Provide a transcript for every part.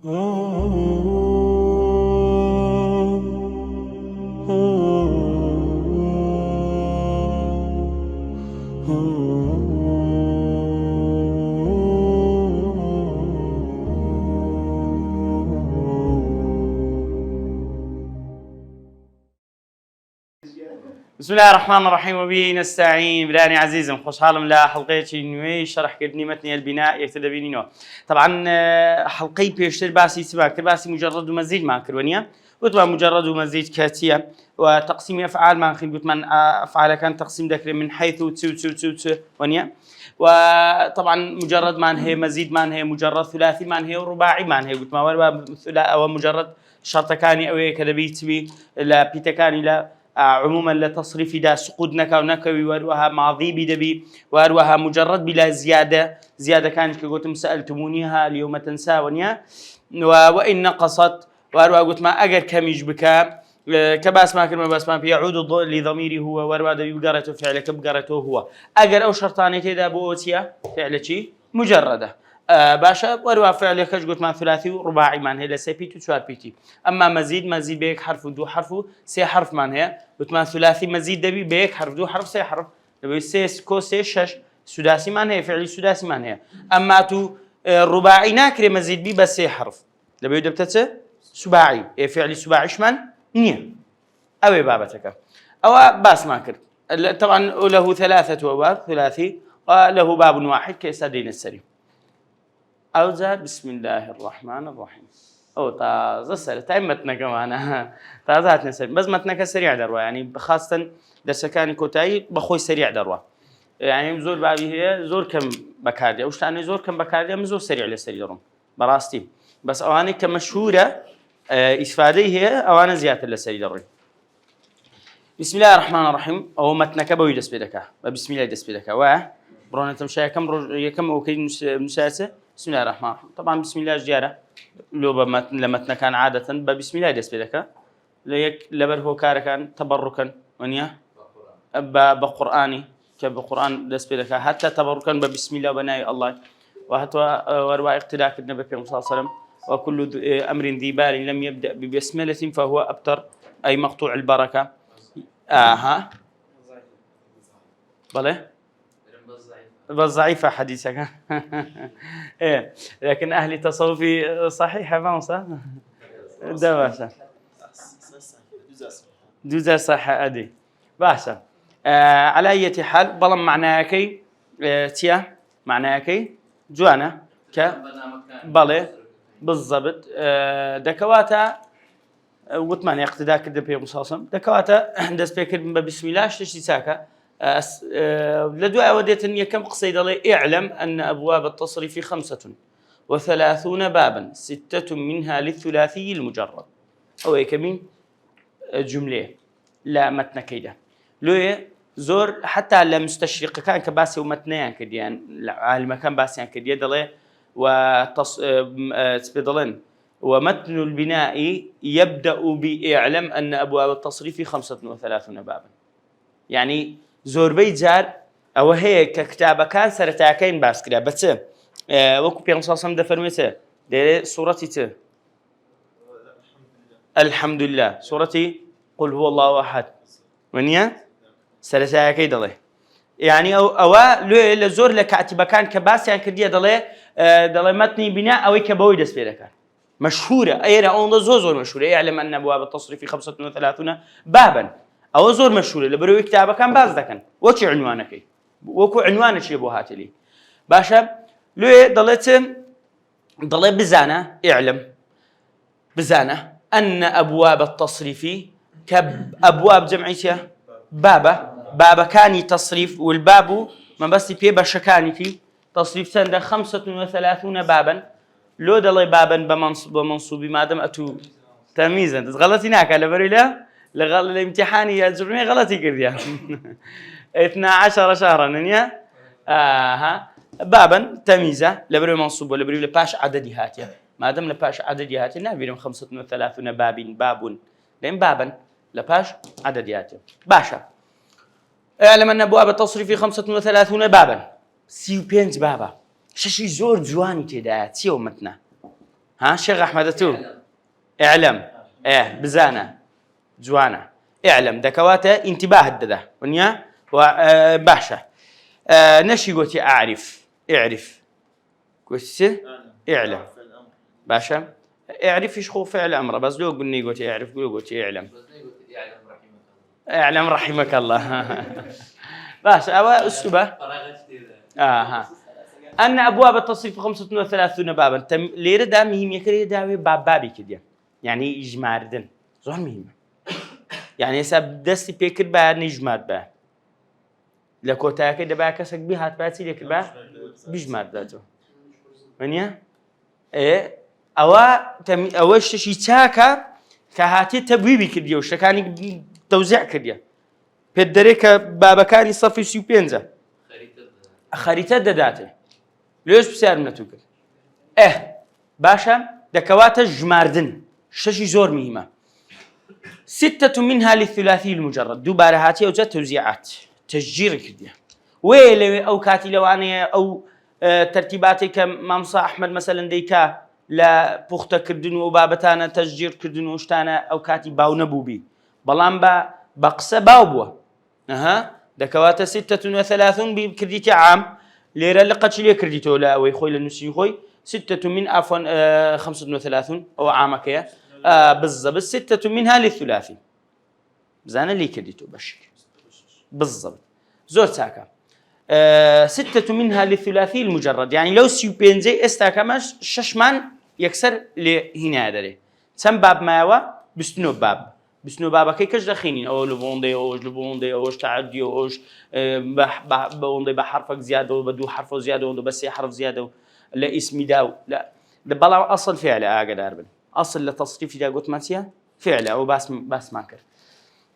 بسم الله الرحمن الرحيم وبه نستعين. براني عزيزم خوش حالم لا حلقه نوي شرح كردني متن البناء يكتدبينينو. طبعا حلقه بيشتر باسي سباك باسي مجرد ومزيد ما كرونيا وطبعا مجرد ومزيد كاتيه وتقسيم افعال ما خلينا قلت من افعال كان تقسيم ذكر من حيث تو ونيا. وطبعا مجرد ما هي مزيد ما هي مجرد ثلاثي ما هي ورباعي ما هي قلت ما وربا او مجرد شرط كاني او كذا بيتبي لا بيتكاني لا عموما لتصريف دا سقود نكا ونكوي واروها ماضي بدبي واروها مجرد بلا زيادة كانت كقولتم سألتمونيها اليوم تنساونيا وإن نقصت واروها قلت ما أجر كميج بكا كباس ما كلمة باس ما يعود لضميره هو واروها دبي بقرته فعلك بقرته هو أجر أو شرطاني كذا بوتيا فعل شيء مجردة باشا وروى فعل كش قلت ما ثلاثي ورباعي من هي لسبيتي وشوار بيتي. أما مزيد بيك حرف ودو حرف سي حرف من هي قلت ما ثلاثي مزيد دبي بيك حرف دو حرف سي حرف دبي سي كو سي شش سداسي من هي فعلي سداسي من هي. أما تو رباعي ناكري مزيد بي بس سي حرف دبي دبتته سباعي فعلي سباعي شمن نية أوي بابتك أو باس ماكر طبعا له ثلاثة أبواب ثلاثي وله باب واحد كيسادين السري. أوزع بسم الله الرحمن الرحيم. أو تازة سر تأمتنا كمان تازاتنا سر بس متنا سريع دروا يعني خاصة درس كان كوتاي بخوي سريع دروا يعني زور بابي هي زور كم بكارديا وش تاني زور كم بكارديا مزور سريع لسريع درهم براستي بس أواني كمشهورة إسفادي هي أوان زيادة لسريع درهم. بسم الله الرحمن الرحيم. أو متنا كبوي دس بدك بسم الله دس بدك وبرونا تمشي كم أوكي مساسة. بسم الله الرحمن الرحيم. طبعا بسم الله جارة لو لمتنا كان عادة بسم الله دس بدك ليك لبر هو كان تبركا ونيا بقرآني كبقرآن دس بدك حتى تبركا بسم الله بناي الله وحتى وروا اقتداء النبي صلى الله عليه وسلم. وكل أمر ذي بال لم يبدأ ببسملة فهو أبتر أي مقطوع البركة. بله بس ضعيفة حديثك إيه لكن أهل تصوفي صحيحة ما صح ده باشا دوزا صح أدي باشا على أي حال بلم معناه كي تيا معناه كي جوانا ك بله بالضبط دكواتا وثمان اقتداء كده بمصاصم دكواتا دس بيكر بسم الله شتي ساكا لدواء وديت أن كم قصيدة لي اعلم أن أبواب التصريف 35 بابا 6 منها للثلاثي المجرد أو كمين جملة لا متن كيدا لو زور حتى لمستشرق كان كباسي ومتنيان كديان عالم كان باسيان كديان دلي تبدلن ومتن البناء يبدأ بإعلم أن أبواب التصريف 35 بابا يعني زۆربەی جار ئەوە هەیە کە کتابەکان سەرەتاکەین باس کرا بە چ وەکو پێغەمبەر سەڵ دەفەرمێتە دەیرێ سوورەتی چ الحمد لله سوورەتی قل هو الله أحد وەنیە سەرەتاکەی دەڵێ يعني ئەوە لێ لە زۆر لە کاتیبەکان کە باسییان کردیە دەڵێ مەتنی بنا ئەوەی کە بەوەی دەست پێ دەکات مشهورة أيضا أولا زور مشهورة يعلم أن أبواب التصريف 35 بابا أو زور مشهورة لبروي كتابة كان باز ذكن وش عنوانك وكو عنوانك يبو هاتلي باشا لو ضلت بزانة اعلم بزانة أن أبواب التصريف كأبواب جمعية بابا كاني تصريف والباب ما بس بيبا شكاني تصريف سنة 35 بابا لو دلي بابا بمنصوب ما دام أتو تمييزا غلطي هناك على بريلا لغل الامتحان يا جرمي غلطي كذا 12 شهرا نيا بابا تمييزا لبري منصوب ولا بري لباش عددي هاتيا ما دام لباش عددي هاتيا نبيهم 35 باب لين بابا لباش عددي هاتيا باشا اعلم ان ابواب التصريف 35 بابا 35 بابا شي زور جواني تدا تيو متنا ها شيخ أحمد تو اعلم بزانة جوانا اعلم دكواته انتباه الدده ونيا وباشا نشي قلت أعرف اعرف قلت اعلم باشا اعرف ايش هو فعل امره بس لو قلني قلت اعرف قلت اعلم اعلم رحمك الله باشا أو أسلوبه أن أبواب التصريف 35 بابا ليرة دا مهم يكري داوي بابي كده يعني إجماردن زور مهم يعني سب دستي بيكر بعد نجماد بعد لكوتا كده بقى كسك بيهات باتي لك بقى بيجماد ذاته منيا إيه أوش شيء تاكا كهاتي تبويبي كده وشكاني توزيع كده بدريك بابا كاني صفي سيبينزا خريطة داته ليش بسعر منتوكل باشا دكوات جماردن ششي زور مهمة 6 منها للثلاثي المجرد دوباره هاتي أو جت توزيعات تشجير كده ويلي أو كاتي لو أنا أو ترتيباتي كمامصا أحمد مثلا ديكا لا بوختا كردن وبابتانا تشجير كردن وشتانا أو كاتي باو نبوبي بلان بقصة باوبوا دكوات 36 بكرديتي عام ليرة لقتش لي كرديتو لا ويخوي للنسي خوي 6 من عفوا 35 أو عامك يا بالضبط 6 منها للثلاثي زانا لي كرديتو بشك بالضبط زور ساكا 6 منها للثلاثي المجرد يعني لو سيوبينزي استاكا مش ششمان يكسر لهنا داري سم باب ماوا بستنو بابا كي كش دخينين او لبوندي اوش تعدي اوش بوندي بحرفك زياده وبدو حرف زياده وبدو بس حرف زياده لا اسمي داو لا بلا اصل فعل اقعد اربن اصل لتصريف اذا قلت ماسيا فعل او بس ماكر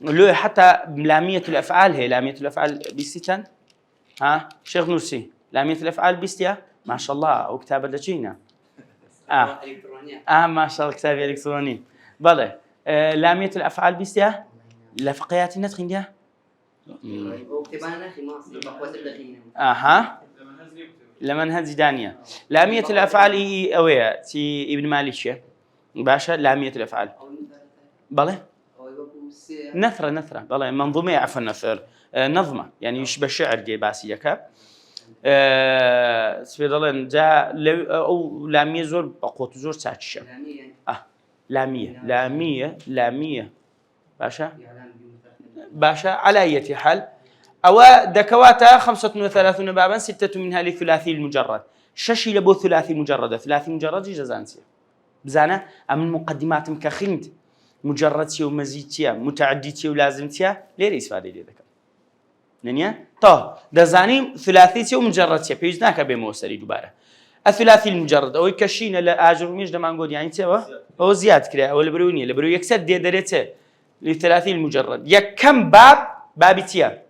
لو حتى لاميه الافعال هي لاميه الافعال بستان شيخ نورسي لاميه الافعال بستيا ما شاء الله او كتاب لجينا ما شاء الله كتاب الكتروني بلى لامية الأفعال بيستيا لفقيات النتخ عندها لمن هذه دانية لامية الأفعال أويا تي ابن مالك باشا لامية الأفعال بلى نثرة بلى منظومة عفوا نثر نظمة يعني يشبه الشعر دي باسيكا سبيدلن جاء أو لامية زور بقوة زور ساتشة لامية باشا على أي حال أو دكواتا 35 بابا 6 منها للثلاثي المجرد ششي لبو ثلاثي مجرد ثلاثي مجرد جزانسي بزانا أم المقدمات مكخند مجردتي ومزيدتي متعددتي ولازمتي ليه إسفادة لي ذكر نيا دزاني ثلاثيتي ومجردتي بيجناك بموسري دوباره الثلاثي المجرد أو يكشين لأجر ميج لما نقول يعني تبا أو زياد كده أو البرونية البرو يكسد دي دريته للثلاثي المجرد يا كم بابتيا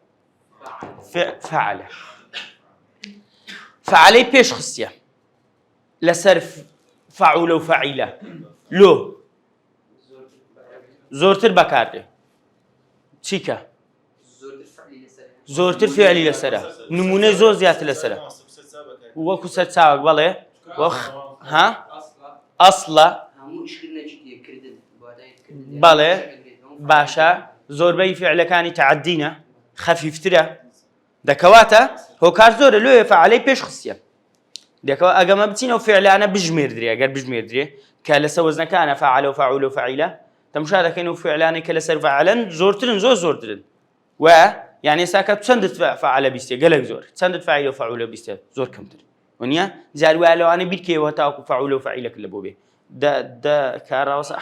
فعلي بيش خصية لصرف فعول وفعيلة لو زورتر بكارده تيكا زورتر فعلي لسرة نمونة زور زيادة لسرة وكو سابق بالله أصلا بالله باشا زور بي فعل كان تعدينا خفيف ترى دكواتا هو كار زور لو يفعل بيش خصية دكوا أجمع بتينا وفعل أنا بجمير دري أجر بجمير دري كلا سوزنا كان فعل وفعول وفعيلة تمشى كانوا فعلان كلا سر فعلا زورترن و يعني ساكت سندت فعل بيستي قلق زور سندت فعل وفعول بيستي زور كم تري ونيا زالوا لو أنا بيركي وتاكو فعول وفعيلة كل بوبي ده كاراس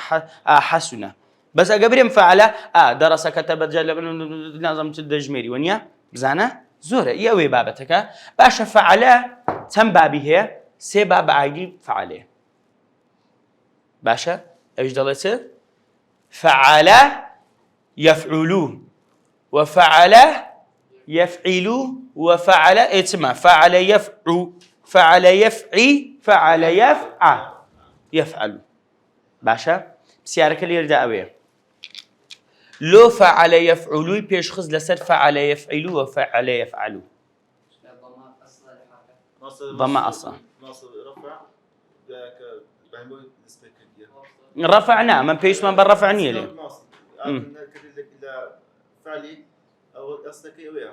حسنا بس أجبرهم فعل درس كتب جل نظم تدجميري ونيا بزانا زورة يأوي بابتك باش فعل تم بابه سبب عادي فعله باشا ايش دلته فعل يفعلوا وفعل يفعلوا وفعل اسمع فعل يفعل باشا بسيارك اللي يرجع أويه لو فعل يفعلوا بيشخص لسر فعل يفعلوا وفعل يفعلوا ضم أصلا ناصب رفع رفعنا من بيشمان بالرفع نية ليه فعلي أو أصلك إيه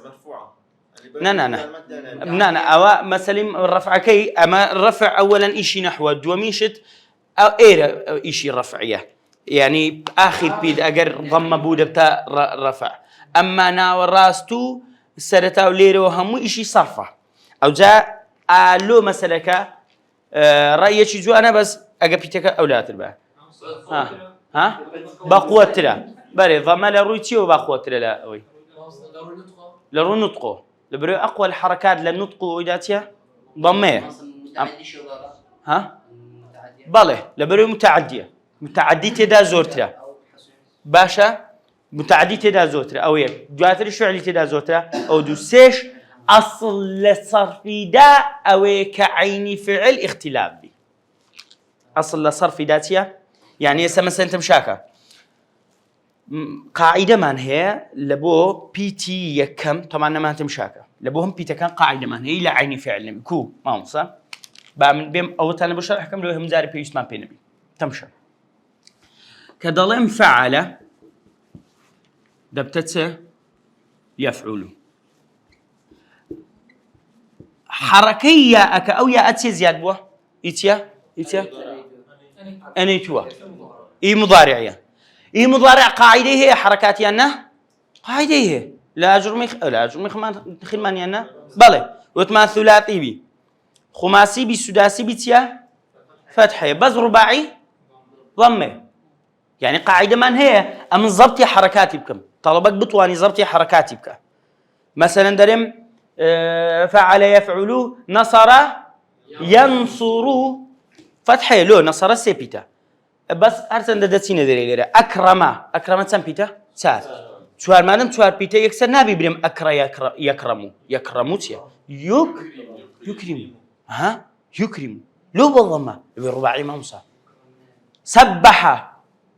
مرفوعة نانا أو مثلا الرفع كي أما الرفع أولا إشي نحو دوميشت أو إيه إشي رفعية يعني آخر بيد أجر ضم بودة بتاع رفع أما نا وراستو سرتا وليرة وهمو إشي صرفة أو جاء لو مسلك رأيي شو أنا بس أجابتك أولاد الباء ها بقوة تلا بري ضم لرويتي وبقوة تلا لا أوي لرو نطقه لبرو أقوى الحركات للنطق وإداتها ضمه ها بله لبرو متعدية تدا زورتها باشا متعدي تدا زوترا أو يك جواتر الشعلي تدا زوترا أو دو سيش أصل صرف دا أو كعين فعل اختلاف بي أصل صرف داتيا يعني مثلا أنت مشاكا قاعدة من هي لبو بي تي يكم طبعا ما أنت مشاكا لبوهم بي تكان قاعدة من هي لا عين فعل كو ما مصا بعمل بيم أو تاني بشرح حكم لو هم زاري بيش ما بينبي تمشى كضلم فعله دبتته يفعل حركية أك أو يا أتي زياد بوا إتيا أنيتوا إي مضارعية إي مضارع قاعدة هي حركاتي أنا قاعدة هي لا جرمي ما خلمان ينا بله وتما ثلاثي بي خماسي بي سداسي بيتيا فتحة بس رباعي ضمه يعني قاعدة من هي أمن ضبطي حركاتي بكم طلبك بطواني ضبطي حركاتي بك مثلا درم فعل يفعل نصر ينصر فتحة لو نصر سيبيتا بس أرسل دتينا ذري لره أكرم سامبيتا سار شوار ما دام شوار بيتا يكسر نبي بريم يكرموتيا يكرم ها يكرم لو بالضمة بالرباعي ما مصاب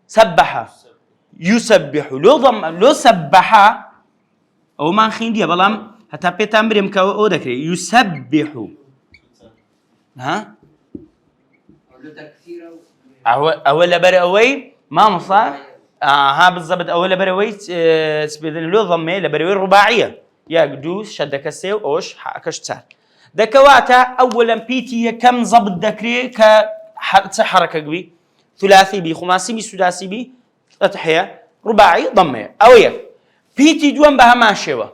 سبح يسبح لو سبح او ما خيندي بلام حتى بيتام بريم كاو او دكري يسبح ها اول بري ما مصا ها بالضبط اول بري سبيدن لو ضمه لبري رباعيه يا قدوس شدك السيو اوش حكش تسال دكواتا اولا بيتي كم ضبط دكري حركه قبي ثلاثي بي خماسي بي سداسي بي فتحية رباعي ضمية أويك بيتي دوام بها ماشيوة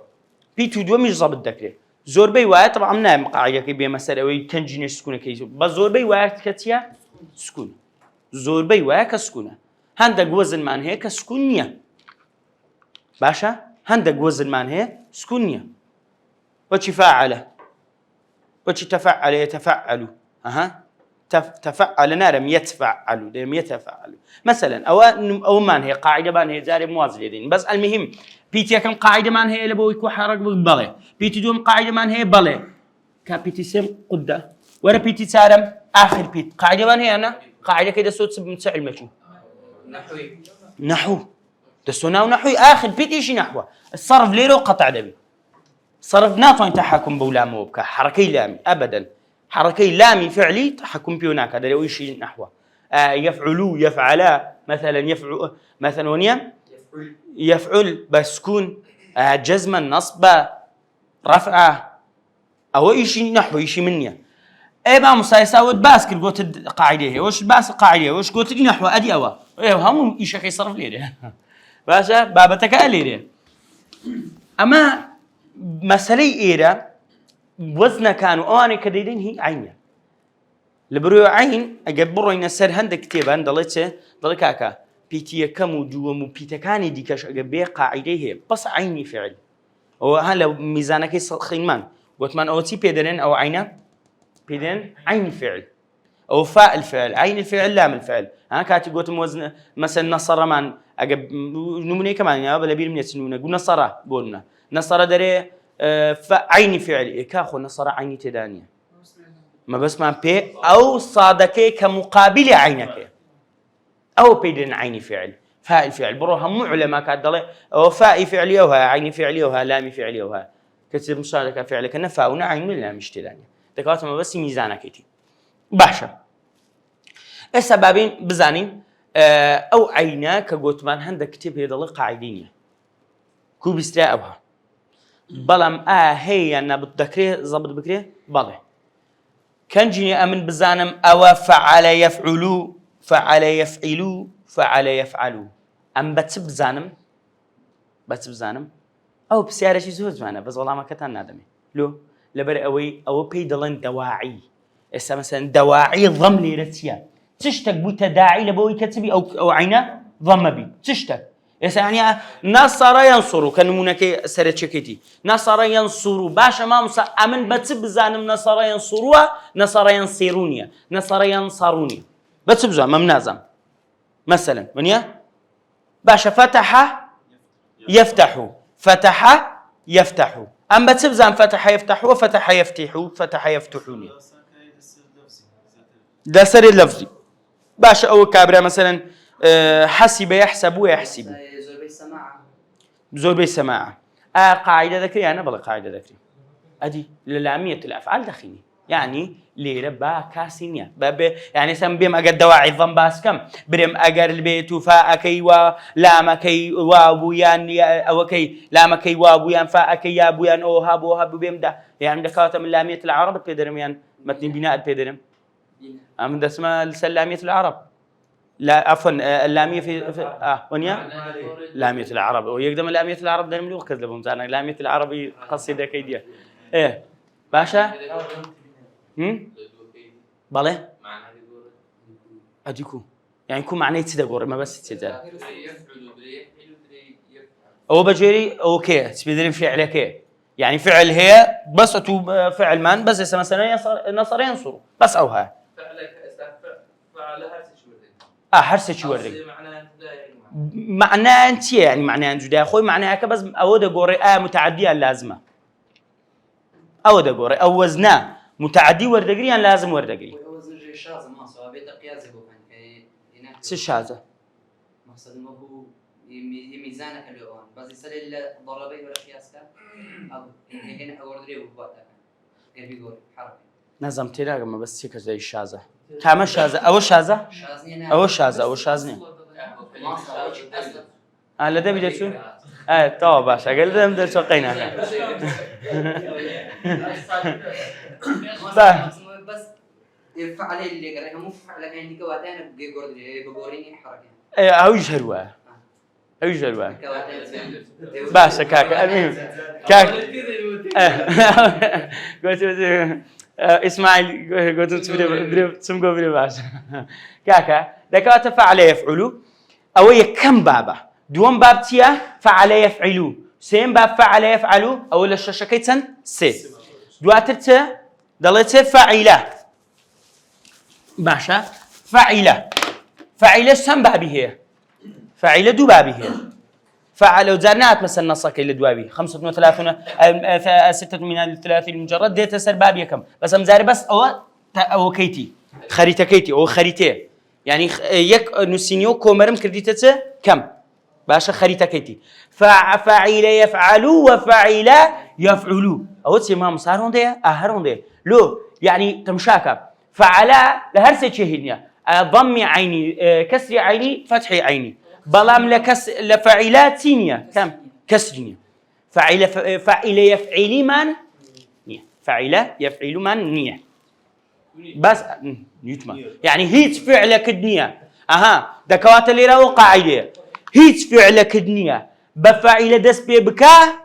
بيتي دوام مش ضابط ذكره زور بي وقت طبعا نعم قاعدة كي بي مسألة أوي تنجيني سكونة كيسو بس زور بي وقت كتيا سكون زور بي وقت سكونة هندق وزن مان هي كسكونية باشا هندق وزن مان هي سكونية وشي فاعله وشي تفعل يتفعل تفعل نارم يتفعل لم يتفعل مثلا او مان هي قاعده بان هي زاري موازيه بس المهم بيتي كم قاعده مان هي لبو يكون حرك بالبله بيتي دوم قاعده مان هي بله كابيتي سم قده ورا بيتي سارم اخر بيت قاعده مان هي انا قاعده كده صوت متسعل ماشي نحو دسونا ونحوي اخر بيتي شي نحو الصرف ليرو قطع دبي صرف ناطن تحكم بولام وبك حركي لامي ابدا حركي لامي فعلي تحكم فيه هناك هذا لو شيء نحوه يفعلوا يفعلا مثلا يفعل مثلا ونيا يفعل بسكون جزما نصبا رفعه او شيء نحو شيء منيا اي ما مسايساود باسكل قلت قاعده هي وش باس قاعده وش قلت نحو ادي اوا ايه هم شيء يصرف لي باشا بابتك لي اما مسألة إيرا وزن كانوا أواني كديدين هي عينيا لبرو عين أجبروا إن السر هند كتيبا ضلك أكا بيتي كم وجوم بيتكاني ديكش أجبيه قاعدة هي بس عيني فعل وهلا ميزانك خيمان قلت من أوتي بيدرن أو عينه بيدرن عين فعل أو فاء الفعل عين الفعل لام الفعل أنا كاتي قلت موزن مثلا نصر من أجب نمني كمان يا بلا بير من يسنونه قلنا نصر قلنا نصر دري فعيني فعلي كاخو نصر عيني تدانية ما بس ما بي أو صادكي كمقابل عينك أو بيدن عيني فعل فاء الفعل بروها مو علماء كادله أو فاء فعلي أو عيني فعلي أو لام فعلي أو كتب مصادك فعلك نفاء عين لام مش تدانية دكاتره ما بس ميزانك يتي باشە ئێستا بابین بزانین ئەو عینە کە گوتمان هەندێک کتێب هەیە دەڵێ قاعیدەی نییە کوو بیسترا ئەوها بەڵام هەیە یان نابوت دەکرێت زەبط بکرێ بەڵێ کەنجینێ ئەمن بزانم ئەوە فعل يفعل فعل يفعل فعل يفعل ئەم بە چ بزانم ئەو پرسیارەشی زۆر جوانە بەس وەڵامەکەتان نادەمێ لۆ لەبەر ئەوە پێی دەڵێن دەواعی ئێستا مەسەن دەواعی ضەم لێرە چییە چ شتێک بوویتە داعی لە بەوەی کە چبی ئەو عینە ضەمە بی چ شتێک ئێستا یانیا نەسەرە یەنسوڕ کە نمونونەکەی سەرچەکەیتی نەسەرە یەنسوڕ باشە مامۆستا ئەمن بە چ بزانم نەسەرە یەنسوڕووە نەسەرە یەنسیڕوو نییە نەسەرە یەنسەڕوو نییە بە چ بزانم مەم نازانم مەسەلەن وەنیە باشە فتح يفتح فتح يفتح أم بتبزان فتح يفتح وفتح يفتح فتح يفتحوني ده سر اللفظي باش أو كابرة مثلا حسب يحسب ويحسب زور بسماعة قاعدة ذكري أنا بلا قاعدة ذكري أدي للامية الأفعال دخيني يعني ليرة با كاسينيا يعني سم بيم أجر دواعي الضم باس كم بريم أجر البيت وفاءكي ولامكي وابويان أو كي لامكي وابويان فاءكي يا ابويان أوهاب بيم ده يعني دكاتة من لامية العرب بيدرم يعني متن بناء بيدرم أم ده اسمه لامية العرب لا عفوا اللامية في ونيا لامية العرب ويقدم لامية العرب ده ملوك كذا بمزانا لامية العربي قصيدة كيدية إيه باشا بله أديكو يعني يكون معناه تدقور ما بس تدقور أو بجري أوكي تبدلين فعل كي يعني فعل هي بس أتو فعل من بس اسمه مثلا نصر ينصر بس أوها فعلها هرسة شو ورد معناه أنت يعني معناه أنت جدا أخوي معناه كبس أو دقور متعدية اللازمة أو دقور أو وزنه متعدي وردقري أن لازم وردقري وزن شاذ ما صار بيت قياس يقول كان شو شاذ مقصد ما هو ميزانك اليوم بس يصير ضربي ولا قياس كان أو هنا أوردري وبقى كيف يقول حركة نظم تلاقي ما بس هيك زي الشاذة كم شاذة أو شاذة أو شاذة أو شاذني لا ده بدي شو طبعا باش أقول ده بدي شو قينا بس الفعل اللي قرأه مو فعل كان يجي وقتها بقوليني حركة أو يجهروا أو يجهروا باش كاك المهم كاك قلت إسماعيل قلت تسمعوا بري باش كاكا ذكرت فعل يفعلوا أو كم بابا دوم باب تيا فعل يفعلوا سين باب فعل يفعلوا أو الششكيتن سي دواترت دلت فعيلة باشا فعيلة سم بابي هي فعيلة دو بابي هي فعل وزارنات مثلا نصك اللي دوابي 35 6 من 30 المجرد ديت سر بابي كم بس مزاري بس أو كيتي خريطة كيتي أو خريطة يعني يك نسينيو كومرم كرديتة كم باشا خريطة كيتي فعيلة يفعلوا وفعيلة يفعلوا أو تسمى مصارون ده أهرون ده لو يعني تمشاكا فعلا لهرسة شهينيا ضم عيني كسر عيني فتح عيني بلام لفعيلات سينيا كم كسرنيا فعيلة يفعلي من نية فعيلة يفعل من نية بس نيوتما يعني هيت فعل كدنيا دكوات اللي راو قاعدة هيت فعل كدنيا بفعيلة دس بيبكا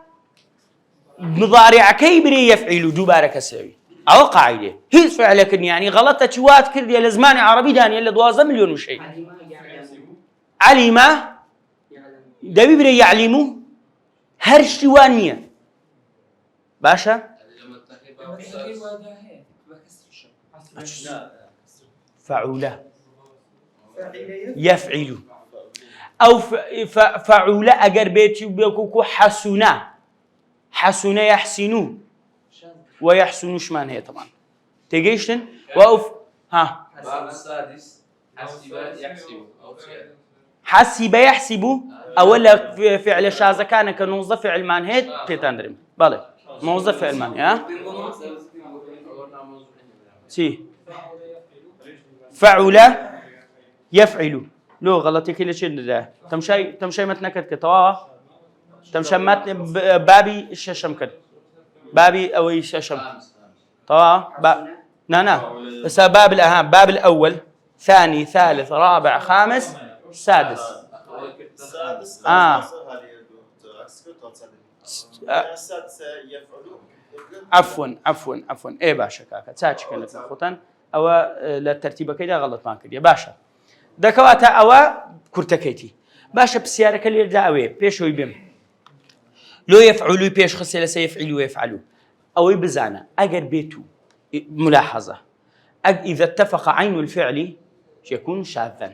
مضارع كيبري يفعل دوباره كسوي أو قاعدة هي فعل كدنيا يعني غلطة شوات كردي لزمان عربي داني إلا 12 مليون وشيء علم دبي بري يعلموا هرشوانية باشا فعولة يفعل أو فعولة أجر بيتي بيكوكو حسنا يحسنوا ويحسنوا شمان هي طبعا تيجيشن وأوف ها السادس حسب يحسب أولا فعل شاذ كان كنوظف فعل مان هيد تيتندرم بالي موظف فعل مان ها سي فعل يفعل لو غلطي كل شيء ده تمشي متنكت كتوا تمشي متن بابي الششم كد بابي أو الششم طوا نا بس باب الأهم باب الأول ثاني ثالث رابع خامس سادس السادسة يفعلون عفوا ايه باشا كاكا تساچ كانت خوتن او للترتيب كده غلط ما كده باشا دكواتا او كرتكيتي باشا بسيارك اللي دعوي بيش ويبم لو يفعلوا بيش خسي سيفعلوا ويفعلوا او بزانا اجر بيتو ملاحظه اذا اتفق عين الفعل يكون شاذا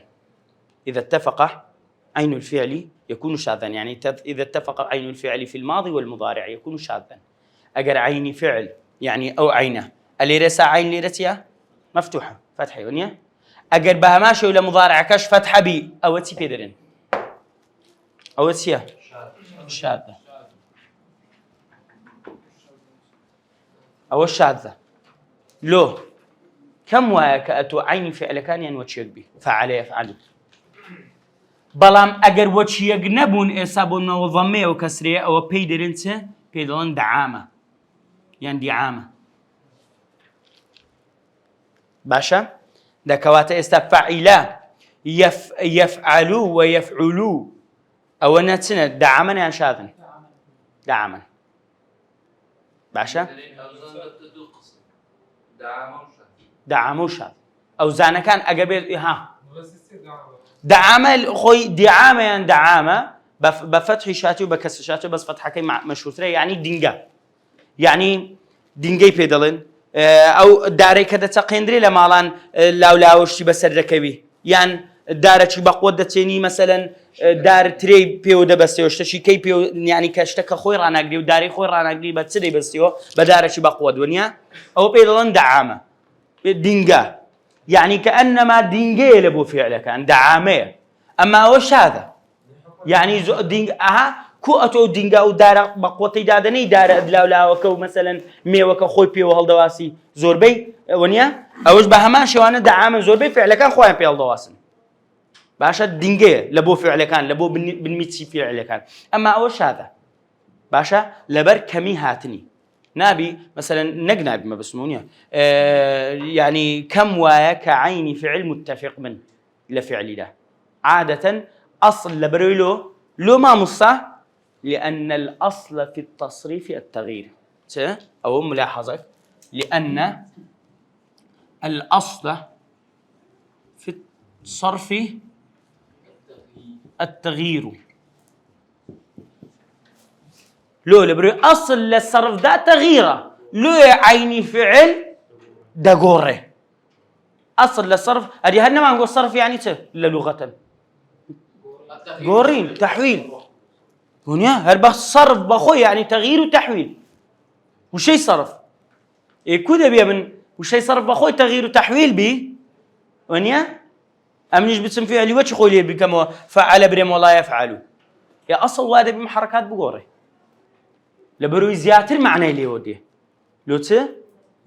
اذا اتفق عين الفعل يكون شاذا يعني اذا اتفق عين الفعل في الماضي والمضارع يكون شاذا اجر عيني فعل يعني او عينه اللي رسا عين ليرتيا مفتوحه فتحه ونيا اجر بها ماشي ولا مضارع كش فتحه بي او تي بيدرن او تي شاذه او الشاذه لو كم وكأتو عين فعل كان ينوتشيك بي فعل يفعل بلام اگر وچیەک نەبوون ئێستا بۆ نەوەڵەمەیە و کەسرەیە ئەوە پێی دەرێن چ پێی دەڵێن دەعامە یان دیعامە باشە دەکەواتە ئێستا فەعیلە یەفعەلوو و یەفعولوو ئەوە نەچنە دەعامەن یان شاذن دەعامەن باشە دەعامە و شاذ ئەو زانەکان ئەگەر بێت ها دعامة خوي دعامة يعني دعامة بفتح شاتي وبكسر شاتي بس فتحة كي مشهورة يعني دينجا يعني دينجي بيدلين أو داري كده تقندري لمالان لاوشي بس الركبي يعني دارة شي بقودة تاني مثلا دار تري بيو ده بس يوشتشي كي بيو يعني كاشتك خوي رانقدي وداري خوي رانقدي بتصير بس يو بدارة شي بقود ونيا أو بيدلين دعامة دينجا يعني كأنما دينجي لبو فعله كان دعامة أما وش هذا يعني دينج كو أتو دينجا ودار بقوتي دادني دار لا وكو مثلا مي وكو خوي بي وهالدواسي زوربي ونيا أوش بهماشي وأنا دعامة زوربي فعله كان خوي بي هالدواسن باشا دينجي لبو فعله كان لبو بالميتسي فعله كان أما وش هذا باشا لبر كمي هاتني نابي مثلا نقناب ما بسمونيا يعني كم وايا كعين فعل متفق من لفعل ده عادة أصل لبريلو لو ما مصة لأن الأصل في التصريف التغيير أو ملاحظة لأن الأصل في الصرف التغيير لو لبري أصل للصرف ده تغييره لو عيني فعل دقوره أصل للصرف هذه هنا ما نقول صرف يعني للغة قورين تحويل هنا هل بس صرف بخوي يعني تغيير وتحويل وشي صرف كده بيا من وشي صرف بخوي تغيير وتحويل بي هنا أمنيش بتسم فيها اللي وش خولي بكم فعل بريم والله يفعلوا يا أصل واحد بمحركات بقوره لبروي زياتر معناه اللي وديه لوتة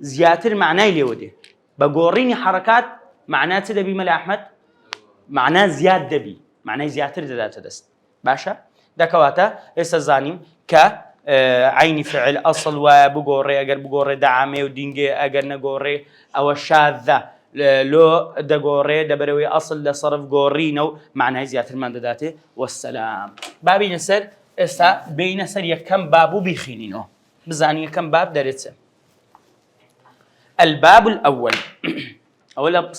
زياتر معناه اللي وديه بقوريني حركات معناته دبي ملا أحمد معناه زياد دبي معناه زياتر ذات دست باشا دكواتا استزانيم ك عيني فعل أصل وبقوري أجر بقوري دعامة ودينجي أجر نقوري أو الشاذة لو دقوري دبروي أصل لصرف قورينو معناه زياتر من ذاته والسلام بابي نسر استا بين سريه كم بابو بيخينينو بزاني كم باب دريتس الباب الاول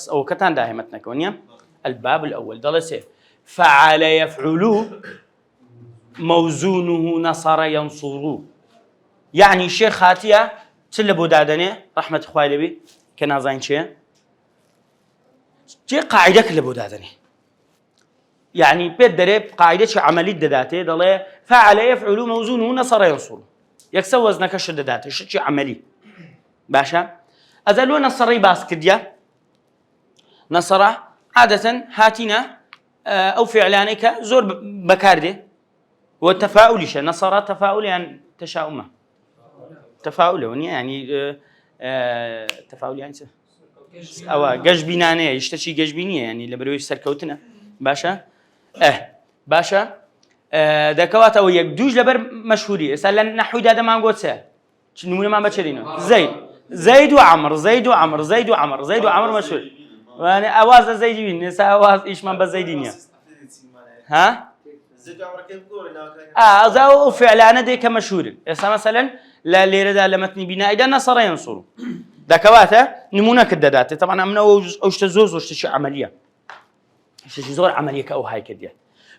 او كتان دائمتنا كونيا الباب الاول ضل فعل يفعل موزونه نصر ينصر يعني الشيخ خاتيه تلبو دادني رحمه خوالي بي كنا زين شيء جي قاعده كلبو دادني يعني بيدرب قاعدة عملية داته ضله فعل يفعل موزونه نصر ينصر يكسو وزنك شد داته شيء عملي باشا إذا لو نصر باس كديا نصر عادة هاتينا أو فعلانك زور بكارده والتفاؤل شيء نصر تفاؤل يعني تشاؤمه تفاؤل يعني تفاؤل يعني ئەوە گەشت بینانەیە شتێکی گەشت بینیە ینی لە بەرەوەی سەرکەوتنە باشە باشە دەکەواتە ئەو یەک دووش لەبەر مەشهوری ئێستا لە نەحویدا دەمانگۆ چێ نمونەمان بەچێرینەوە زەید و عەمر زەید و عەمر زەید و عەمر زەید و عەمر مەشهور وانێ ئەوازە زەیدی بین ئێستا ئەواز ئیشمان بە زەیدی نییە ها زيد عمرك كيف تقول ئەزا ئەو فعلانە دێ کە مەشهورن ئێستا مەسەلەن لە لێرەدا لە مەتنی بینایدا نەسەڕە ينصر دەکەواتە نمونەکت دەداتێت طبعا ئەمنەوە ئەو شتە زۆر شتێکی عەمەلیە شتێکی زۆر عەمەلیە کە ئەو های کردیە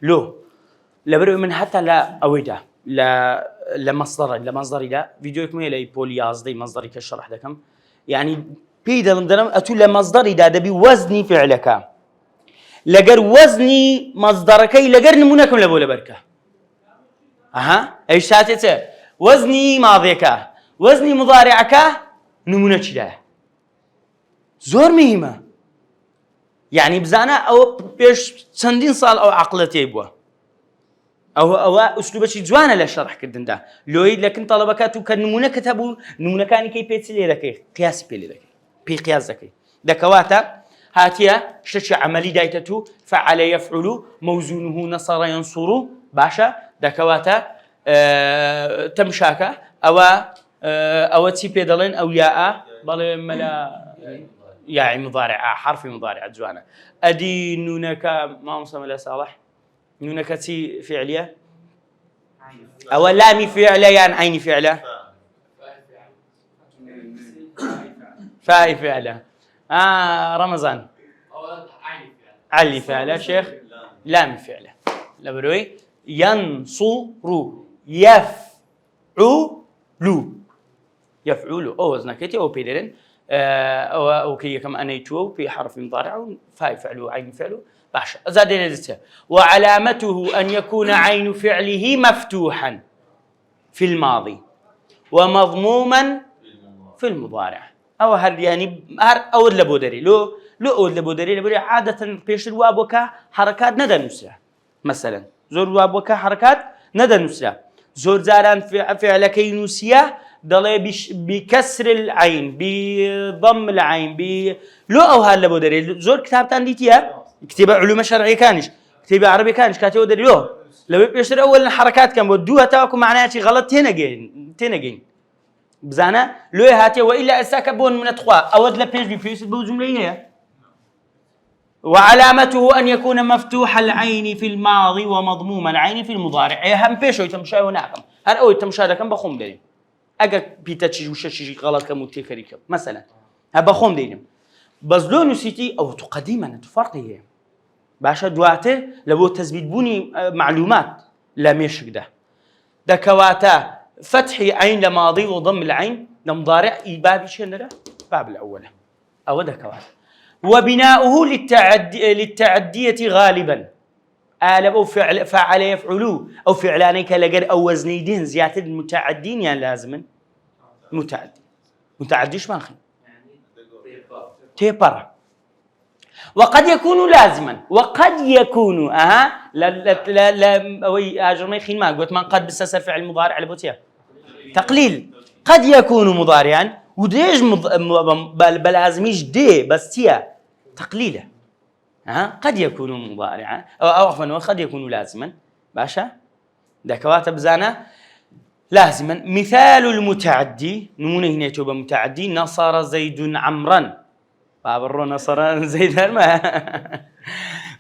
لۆ لەبەرەوەی من هەتا لە ئەوەیدا لە مەصدەریدا ڤیدیۆیەکم هەیە لە پۆلی 11 مەصدەری کە شەرح دەکەم یعنی پێی دەڵم ئەتوو لە مەصدەریدا دەبی وەزنی فعلەکە لەگەر وەزنی مەصدەرەکەی لەگەر نمونەکەم لە بۆ لەبەرکە ئەویش ساتێ چێ وەزنی ماضیەکە وەزنی مضارعەکە نمونە چیدایە زۆر مهمە یعنی بزانە ئەوە پێش چەندین ساڵ ئەو عەقڵە تێی بووە ئەوە ئوسلوبەکی جوانە لە شەرحکردندا لۆی لەکن تەڵەبەکات و کە نمونەکەت هەبوو نمونەکانی کەی پێچ لێ دەکەی قیاسی پێ لێ دەکەی پێی قیاس دەکەی دەکەواتە هاتیە شتێکی عەمەلی دایتە تو فعل يفعل موزونه نصر ينصر باشە دەکەواتە تەمشاکە ئەوە چی پێ دەڵێن ئەو یاء بەڵێ مەلا یاعی مضارعە حرفی مضارعە جوانە ئەدی نونەکە مامۆستا مەلا ساڵح نونەکە چی فعلیە ئەوە لامی فعلە یان عینی فعلە فاعی فعلە ڕەمەزان علی فعلە شێخ لامی فعلە لە بەرەوەی ينصر يفعل أو وزنكتي أو بيدرن أو كي كم أنا يتوه في حرف مضارع فاي فعل عين فعل باش زاد نزته وعلامته أن يكون عين فعله مفتوحا في الماضي ومضموما في المضارع أو هل يعني أو لبودري لو أو لبودري عادة بيش الوابك حركات ندى نسرة مثلا زور وابوكا حركات ندى نسرة زور زاران فعلكي نسية دڵێ بكسر العين بضم العين لو أو هذا لبودري زور كتابتان ديتيا كتابة علوم شرعية كانش كتابة عربي كانش كاتبه دري لو بيشتري أول حركات كان ودوها تاكو معناها شيء غلط تنجين بزانا لو هاتي وإلا أساكبون من أتخوا أود لبيش بفيس بوجملة هي وعلامته أن يكون مفتوح العين في الماضي ومضموم العين في المضارع هم بيشو يتمشى وناكم هل أو يتمشى لكم بخوم دينم أجا بيتاتشي وشاشي غلط كم وتكريكم مثلا هبخوم دينم بزلون نسيتي أو تقديما تفرقيه باشا دواته لو تثبيت بوني معلومات لا ميشك ده كواتا فتح عين لماضي وضم العين لمضارع باب شنو باب الأول أو ده كواتا وبناؤه للتعدية غالبا أو فعل يفعلوا أو فعلانك لجر أو وزنيدين زيادة المتعدين يعني لازما متعديش ما خي تيبر وقد يكون لازما وقد يكون لا أجرمي خين ما قلت من قد بسسر فعل مضارع على بوتيا تقليل قد يكون مضارعا وديج بلازميش دي بس تيا تقليله قد يكون مضارعا أو عفوا وقد يكون لازما باشا دكواتب زانا لازما مثال المتعدي نمونه هنا يتوب متعدي نصر زيد عمرا بابرو نصر زيد ما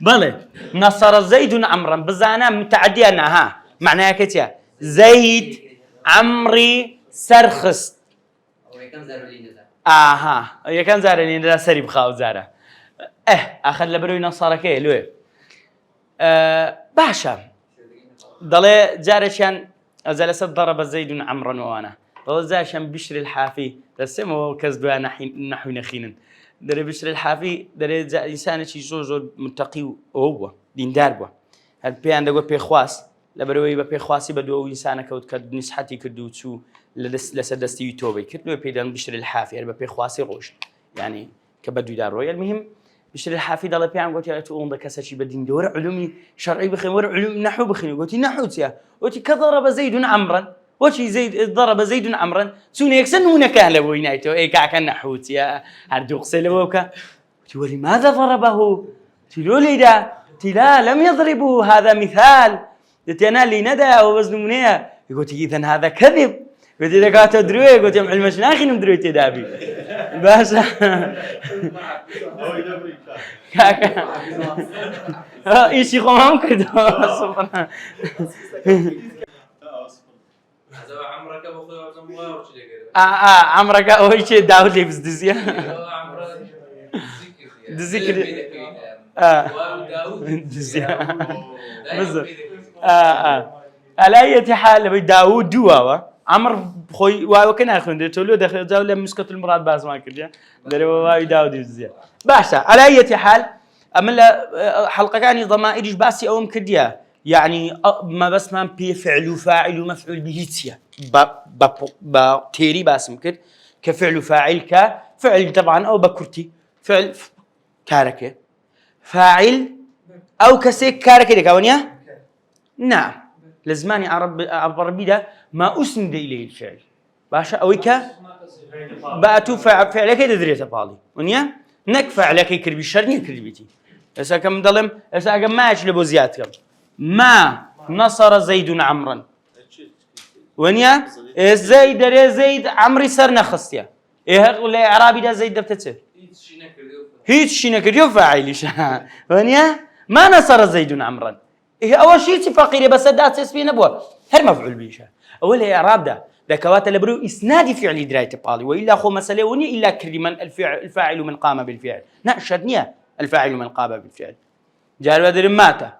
بلى نصر زيد عمرا بزانا متعدي أنها معناها كتيا زيد عمري سرخست يكن زارلين لا سري بخاو زاره اخذ لبروي نصارك لوي باشا ضل جارشان جلس ضرب زيد عمرا وانا وزاشن بشر الحافي تسمو كذبا نحو نخين دري بشر الحافي دري انسان شي زوج متقي هو دين داربه هاد بي عنده بي خواس لبروي بي خواسي بدو انسان كود كد نصحتي كدوتو لسدستي توبي كتلو بيدان بشر الحافي اربا بي خواسي روش يعني كبدو دار رويا المهم بشر الحافي دال بيان قلت يا تو عندك كسشي بدين دور علومي شرعي بخير ور علوم نحو بخير قلت نحو تيا قلت كضرب زيد عمرا وشي زيد ضرب زيد عمرا سون يكسن هناك لوينايتو اي كان نحوت يا هردوق سلوكا ولماذا ضربه؟ تقولي ده لا لم يضربه هذا مثال انا اللي ندى ووزن منيه يقول اذا هذا كذب قلت لك تدري قلت يا معلم شناخي ندري تدابي بس ايش يقوم كده عمرك ابو خويا زموار وش عمرك اول شيء داود لي بزدزيا ذكر دزيا بالضبط على اي حال داود دواوا عمر خوي وكان اخوند تقول له دخل داول مسكت المراد باز ما كده دروا داود دزيا باشا على اي حال امل حلقه كاني ضمائر باسي او مكديا يعني ما بس ما بفعل وفاعل ومفعول به تيا ب تيري باسم كد كفعل وفاعل كفعل طبعا او بكرتي فعل كاركه فاعل او كسيك كاركه دكونيا نعم لزماني عربي ده ما اسند اليه الفعل باشا اويك باتو فعلك دريته بالي ونيا نك فعلك يكربي شرني كربيتي اسا كم ظلم اسا ما يجلبوا زيادكم ما نصر زيد عمرا ونيا زيد عمري صرنا خصيا ايه ولا اعرابي ده زيد دبتته هيت شي نكريو فاعلش ونيا ما نصر زيد عمرا إيه أول شيء فقير بس دات اسمي نبوه هر مفعول بيشه أول إعراب ده كوات لبرو إسناد فعل دراية بالي وإلا خو مسألة وني إلا كريما الفاعل من قام بالفعل نشدنيا الفاعل من قام بالفعل جار بدر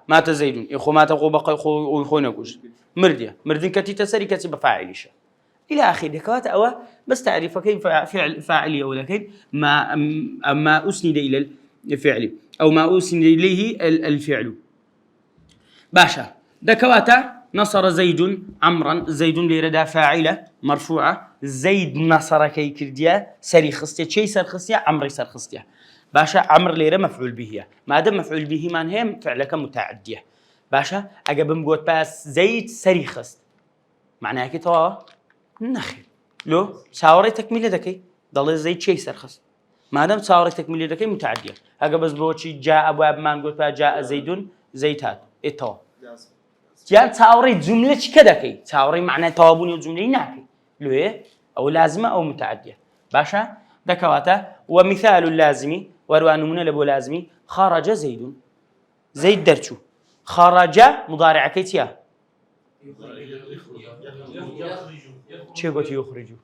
مات زيد إخو مات خو بقى خو نقوش مردين كتي تسري كتي بفاعلش إلى آخره كوات أوا بس تعرف كيف فاعلية ولا كيف ما أسند إلى الفعل أو ما أسند إليه الفعل باشا دكواتا نصر زيد عمرا زيد ليردا فاعلة مرفوعة زيد نصر كي كرديا سري خصية شيء سر خصية عمري سر خصية باشا عمر ليرة مفعول به ما دام مفعول به من هم فعلك متعدية باشا أجابم قوت باس زيد سري خص معناها كي توا نخل لو ساوري تكملة دكي ضل زيد شيء سر خص ما دام ساوري تكملة دكي متعدية أجابز بوتشي جاء أبو أبمان قوت باس جاء زيد زيتات إتوا يعني تاوري جملة كذا كي تاوري معناه توابوني وجملة ناكي ليه أو لازمة أو متعدية باشا دكواتا ومثال اللازم وروان من لبو لازمي خرج زيد درتشو خرج مضارع كيتيا شو قلت يخرجوا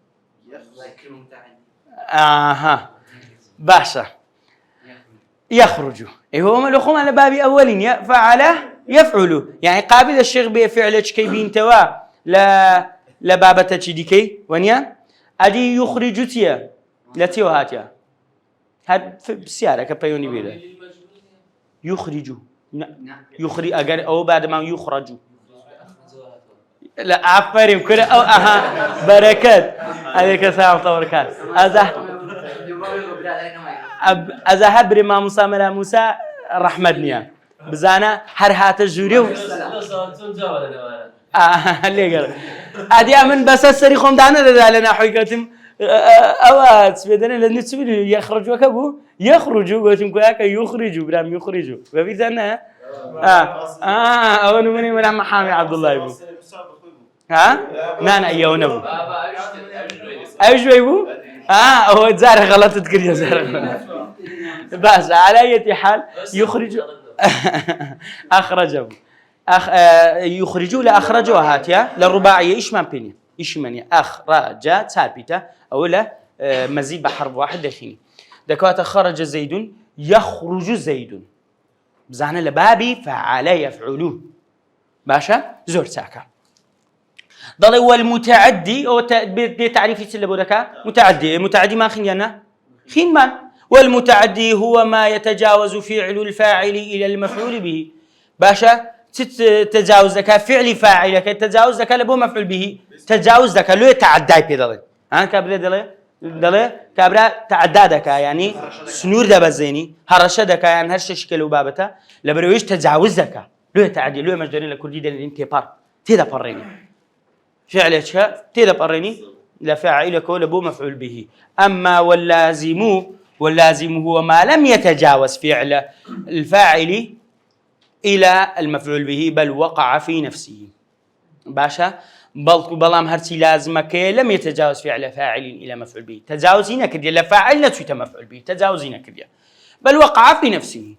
باشا يخرجوا إيه هو ملخوم على باب أولين يفعل يفعل يعني قابل الشيخ بفعل كي بينتوا لا بابة تشديكي ونيا أدي يخرج تيا لا تيو هاتيا هاد بسيارة كبيوني بيلا يخرج يخرج أجر أو بعد ما يخرج لا عفرم كده أو بركات عليك السلام وبركات أذهب رما موسى ملا موسى رحمتني بزانا هر هات الجوريو اللي قال أدي أمن بس السري خم دانا لنا حقيقتهم أوات بدنا لنسوي يخرج وكبو يخرجوا قلتم كواك يخرجوا برام يخرجوا فبيزنا أول مني من محامي عبد الله يبو ها نانا يونبو أيش بيبو هو زار غلط تذكر يا زار بس على أي حال يخرج أخرجوا يخرجوا لأخرجوا هاتيا للرباعية إيش ما بيني إيش مني أخرج ثابتة أو لا مزيد بحرف واحد دخيني دكوات خرج زيد يخرج زيد بزعنا لبابي فعل يفعلون باشا زور ساكا ضل هو المتعدي أو بتعريف سلبودك متعدي ما خينا خين من والمتعدي هو ما يتجاوز فعل الفاعل إلى المفعول به باشا تتجاوز ذكاء فعل فاعل تتجاوز ذكاء لبو مفعول به تجاوز ذكاء لو يتعدى بيدل كابرا دل كابرا تعدى ذكاء يعني سنور ده بزيني هرشة ذكاء يعني هرش شكل وبابته لبرويش تجاوز ذكاء لو يتعدي لو مجدرين لكل دين الانتبار تيدا فريني فعلك تيدا بقرني لفاعلك ولا بو مفعول به. أما واللازم هو ما لم يتجاوز فعل الفاعل إلى المفعول به بل وقع في نفسه. باشا بلام هرتي لازمك لم يتجاوز فعل فاعل إلى مفعول به، تجاوزين كديا لفاعل نتويت مفعول به، تجاوزين كديا بل وقع في نفسه.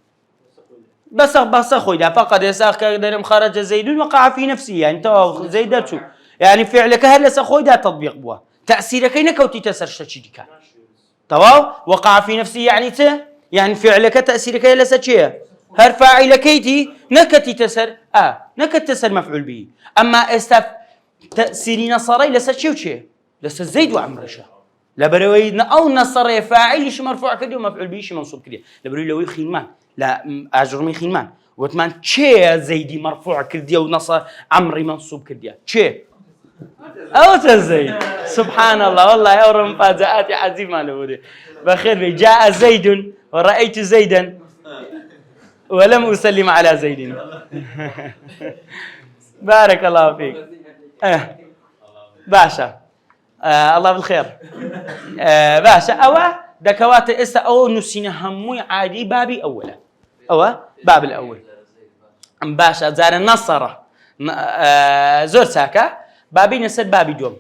بس خويا فقد يساق كدرم خرج زيد وقع في نفسه، يعني تو زيدته يعني فعلك هل سخوي دا تطبيق بوا تأثيرك نكوتي تسرش تشديك تمام. وقع في نفسه يعني فعلك تأثيرك لسه شيء هر فاعلك يتي نكتي تسر نكت تسر مفعول به. أما استف تأثير نصري لسه شيء لسه زيد وعمرشه لبروي أو نصر فاعل شي مرفوع كدي ومفعول به شي منصوب كدي لبروي لو خيمان لا أجرمي خيمان وثمان شيء زيدي مرفوع كدي ونصر عمري منصوب كدي شيء أو تزيد. سبحان الله والله يا رب مفاجآت عظيمة له بخير. جاء زيد ورأيت زيدا ولم أسلم على زيد. بارك الله فيك. باشا الله بالخير. باشا أو دكوات إسا أو نسينا هموي عادي بابي أولا باب الأول. باشا زار النصر زور ساكا بابي نسد بابي دوم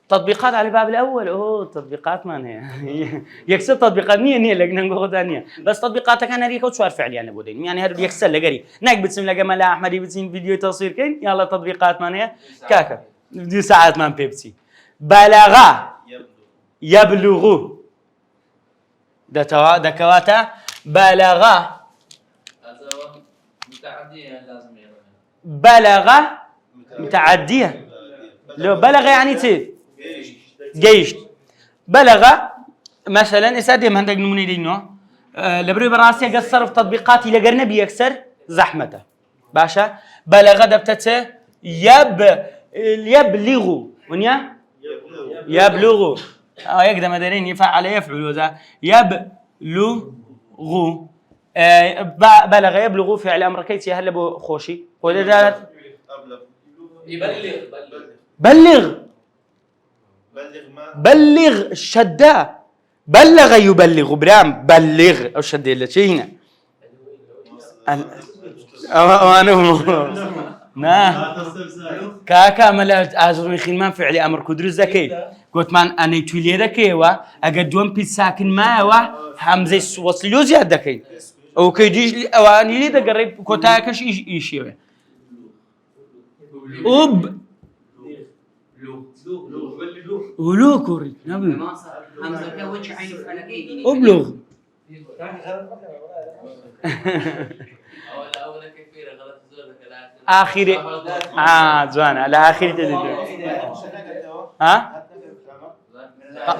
تطبيقات على الباب الأول. تطبيقات ما هي يكسر تطبيقات نية لقنا نقول ثانية بس تطبيقاتك أنا ريكو شوار فعلي أنا بودين يعني هذا يكسر لقري ناك بتسمع لقى ملا أحمد بتسين فيديو تصوير كين يلا تطبيقات ما هي كاكا دي ساعات ما بيبسي بلغا يبلغ ده كواتا بلغا متعدية لازم بلغ متعدية لو بلغ يعني جيش بلغ مثلا اسادي ما عندك نموني دينه لبري براسي قصر في تطبيقاتي لقرنا بيكسر زحمته. باشا بلغ دبتته يبلغ ونيا يبلغ يقدم دارين يفعل يفعل ذا يبلغ بلغ يبلغ فعل امر كيتي هل ابو خوشي ولا بلغ الشدة بلغ يبلغ برام بلغ او شد اللي هنا انا كاكا ملا ازرمي خيمان فعل امر كدر زكي قلت مان انا تولي دكيوا اقدوم بي ساكن ما حمزه وصلو زياده كي او كيديش اواني لي دقرب كوتاكش يشيو اوب ولو كوري نبي همزة وجه عين فلكي ابلغ أولا كثيرة غلط زودك آخر زوانا على آخر تدري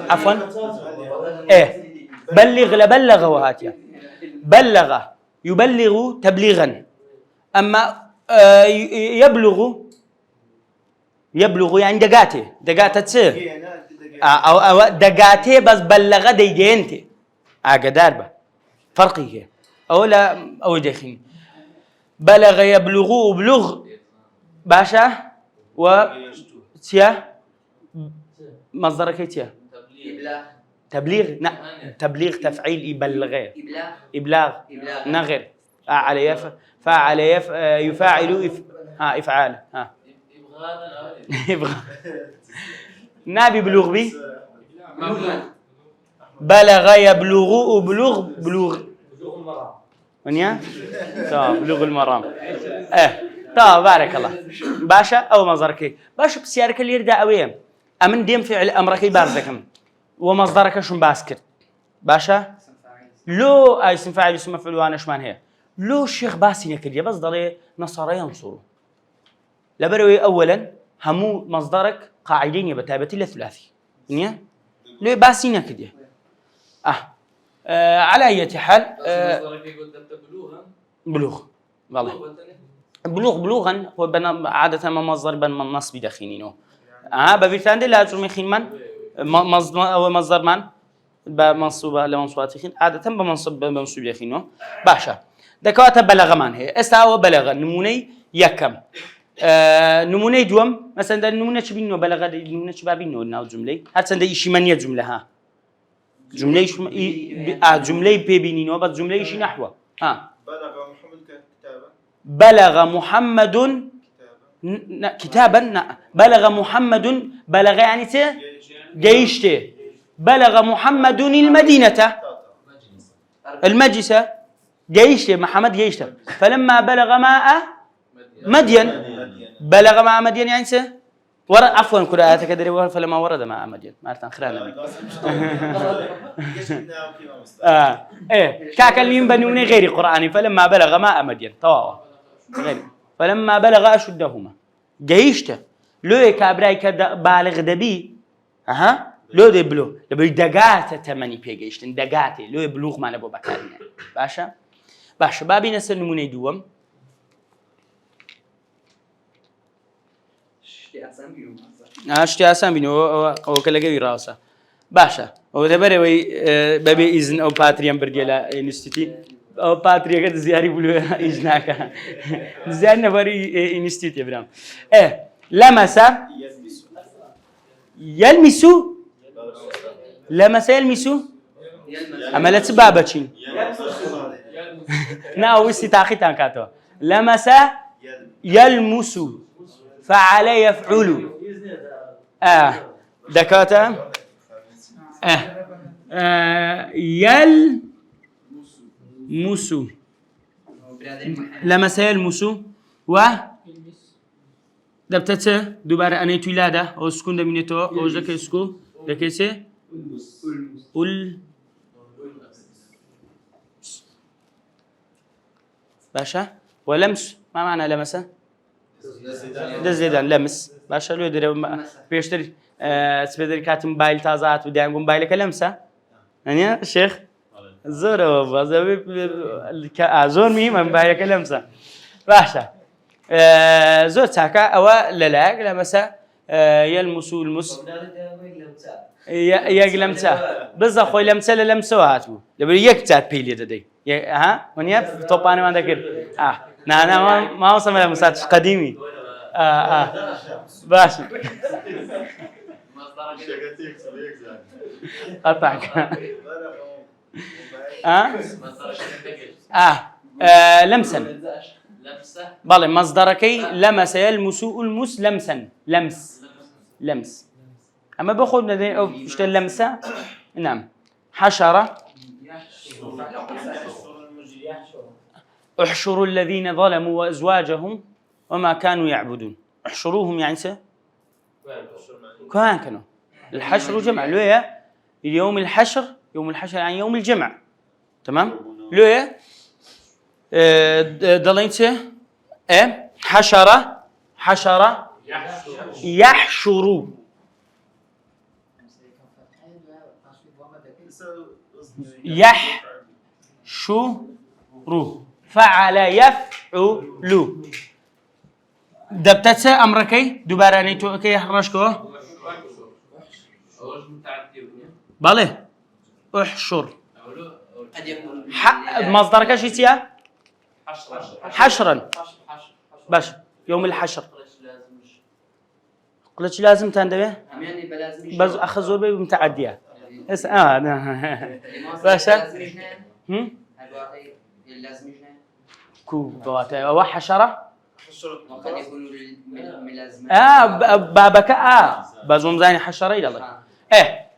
عفوا بلغ لبلغ وهاتيا بلغ يبلغ تبليغا أما يبلغ يعني دقاته تصير أو دقاته بس بلغ ديجينتي قداربه فرقي أولا أو دخين بلغ يبلغ وبلغ باشا و تيا مصدرك تيا تبليغ تبليغ تفعيل يبلغ إبلاغ نغر على فعل يفاعل إفعال يبغى نبي بلوغ بي بلغ يبلغ وبلغ بلوغ ونيا بلوغ المرام بارك الله باشا او مصدرك باشا بسيارك اللي يردا اويم امن ديم فعل امرك بارزكم ومصدرك شو باسكت باشا لو اسم فاعل اسم مفعول وانا شمان هي لو الشيخ باسي نكدي بس ضلي نصارى ينصروا لبروي اولا همو مصدرك قاعدين بتابتي للثلاثي نيا لو باسي نكدي على أي حال بلوغ والله بلوغا هو عادة ما مصدر بن من نصب داخلينه بفيرتان لا جرم خين من مصدر من بمنصوب لمنصوبات خين عادة بمنصوب داخلينه باشا دكوات بلغ من هي استوى بلغ نموني يكم نمونەی دووەم مەسەلەن نمونە چ بینەوە بەلەغە نمونە چ بابینەوە ناو جملەی هەرچەندە ئیشی مەنیە جملە ها جملەی پێبینینەوە بە جملەیشی نەحوە بلغ محمد كتابا بلغ محمد بلغ يعني جيشته بلغ محمد المجلس جيشته محمد جيشته فلما بلغ ماء مدين بلغ ماء مدين يعني عفوا قراءة كدري فلما ورد ماء مدين مالتان خرانا ايه كاكلمين بنوني غير قرآني فلما بلغ ماء مدين طواوا غير فلما بلغ أشدهما جيشته لو كابراي بالغ دبي لو دبلو دبي دقات تمني بيجيشتن دقاتي لو بلوغ ما نبو بكارنا باشا بابي نسل نموني دوم اشتي اسان بينو او كلاغي راسا باشا او دبري وي بابي اذن او باتريان برجلا انستيتي او باتريا قد زياري بلو اجناكا زين نفري انستيتي برام لمس يلمسو لمس يلمسو عملت بابتشين نا وسي تاخي تانكاتو لمس يلمس فعل يفعل دكاتا يلمس لمس يلمس و دبتت دوباره انيتو لادا او سكون دمينتو او زكسكو دكيسه باشا ولمس ما معنى لمس دزيدان لمس باشا لو يدري بيشتري سبيدر كاتم موبايل تازات ودي نقول موبايلك لمسه يعني الشيخ زور زور مهم موبايلك لمسه باشا زور تاكا او لا لمسه يلمس المس يقلمسه بس اخوي لمسه لمسه هاتو دبل يكتات بيلي ددي ها ونيا توباني ما ذكر انا ما وصل لمسات قديمي باش قطعك لمسا بالي مصدركي لمس يلمس المس لمسا لمس اما باخذ ايش اللمسه نعم حشره احشروا الذين ظلموا وازواجهم وما كانوا يعبدون احشروهم يعني كانوا الحشر جمع لويا اليوم الحشر يوم الحشر يعني يوم الجمع تمام لويا ضلينته حشره يحشر يحشر فعل يفعل دبتت امركي دوباره نيتو كي حرشكو بالي احشر مصدرك شو تيا حشرا باش يوم الحشر قلت لازم تندبه بس اخذ زور متعديه بس باشا كو بواتا او حشره وقد يكون ملازمه بابك بازوم زين حشره الى الله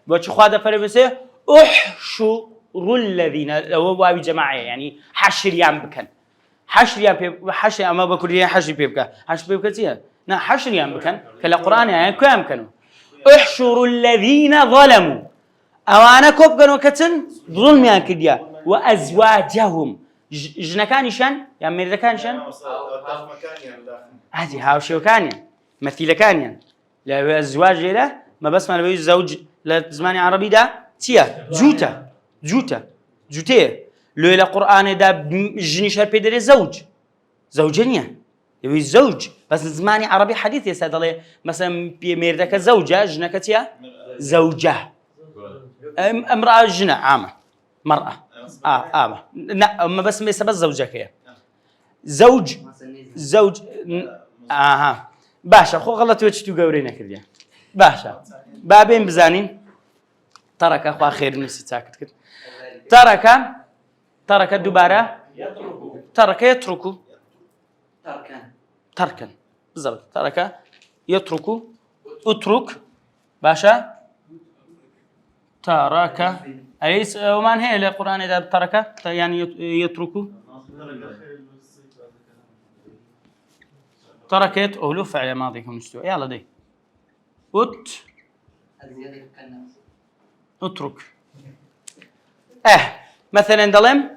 بوش خواده فربسه احشر الذين لو واو جماعه يعني حشر يام بكن حشر يام حشر اما بكل حشر بيبكا حشر بيبكا تي نا حشر يام بكن كلا قران يعني كم كانوا احشر الذين ظلموا اوانا كوب كانوا كتن ظلم يا كديا وازواجهم جنكانشان يا ميركانشان هذه هاوشيو كان مثيل كان لا ازواج له ما بس ما نبي زوج لا زماني عربي ده تيا جوتة لو إلى قرآن ده جني شر بيدري زوجنيا يبي زوج بس زماني عربي حديث يا سيد الله مثلا بيميردك زوجة جنكتيا زوجة امرأة جنة عامة مرأة عامة لا ما بس زوجك هي زوج ئاها باشە خۆ غەڵەتەوە چ تو گەورەی نەکردیان باشە بابێن بزانین تەڕەکە خوا خێر نووسی چاکت کرد تەڕەکە دووبارە تەڕەکە یەترکو تەرکەن بزەڵ تەڕەکە یەترکو ئوتروک باشە تەڕەکە ئەیس ئەومان هەیە لە قورئانێدا تەڕەکە یانی یەترکو تركت أولو فعل ماضي كمستوى يلا دي اترك مثلا دلم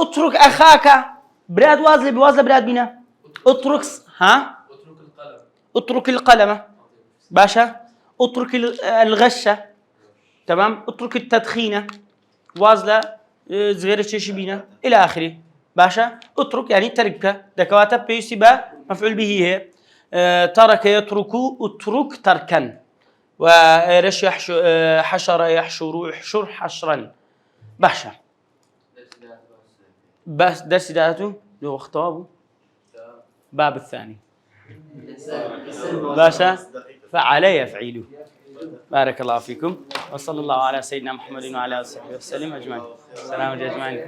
اترك أخاك براد واصل بواصل براد بينا اترك اترك القلم باشا اترك الغشة تمام اترك التدخينة واصلة صغيرة شيء بينا إلى آخره باشا اترك يعني ترك دكواتب بيسي با مفعول به هي ترك يترك اترك تركا ورش حشر يحشر حشرا باشا بس درس داته لو اختابه باب الثاني باشا فعل يفعل بارك الله فيكم وصلى الله على سيدنا محمد وعلى اله وصحبه وسلم اجمعين. السلام عليكم اجمعين.